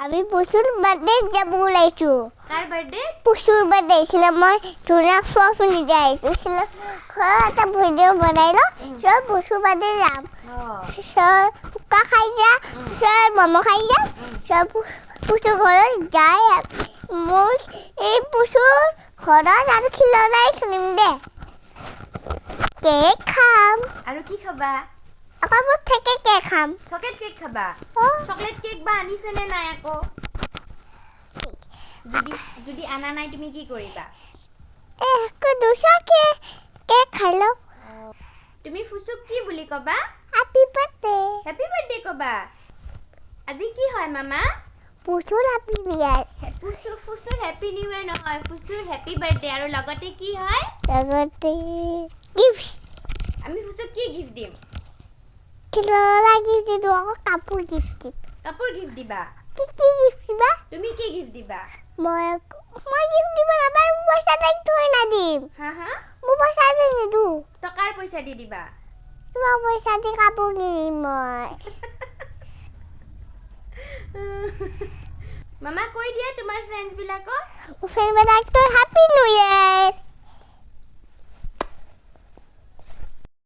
আমি পুচুৰ বাৰ্থডে যাব ওলাইছো কাৰ বাৰ্থডে পুচুৰ বাৰ্থডে ছিল মই ধুনীয়া ফ্ৰক পিন্ধি যাইছো ঘৰত এটা ভিডিঅ' বনাই ল চব পুচুৰ বাৰ্থডে যাম ফুকা খাই যা চব ম'ম' খাই যা চব পুচুৰ ঘৰত যায় মোৰ এই পুচুৰ ঘৰত আৰু খিলনাই কিনিম দে কেক খাম আৰু কি খাবা আকৌ মই থেকে কেক খাম চকলেট কেক খাবা চকলেট কেক বা আনিছে নে নাই আকৌ যদি আনা নাই তুমি কি কৰিবা দুচাকে কেক খাই লওঁ তুমি ফুচুক কি বুলি কবা হেপী বাৰ্থডে কবা আজি কি হয় মামা পুচুৰ হেপী বিয়াৰ ফুচুৰ হেপী নিউ ইয়াৰ নহয় ফুচুৰ হেপী বাৰ্থডে আৰু লগতে কি হয় লগতে গিফ্ট আমি ফুচুক কি গিফ্ট দিম খিলনা গিফ্ট দিওঁ আকৌ কাপোৰ গিফ্ট দিম কাপোৰ গিফ্ট দিবা কি গিফ্ট দিবা তুমি কি গিফ্ট দিবা মই গিফ্ট দিব নাপাৰো পইচা তাইক থৈ নাদিম হা মোৰ পইচা দি নিদিওঁ টকাৰ পইচা দি দিবা তোমাৰ পইচা দি কাপোৰ কিনিম মই মামা কৈ দিয়া তোমাৰ ফ্ৰেণ্ডছ বিলাকক ফ্ৰেণ্ডবিলাকতো হেপী নিউ ইয়াৰ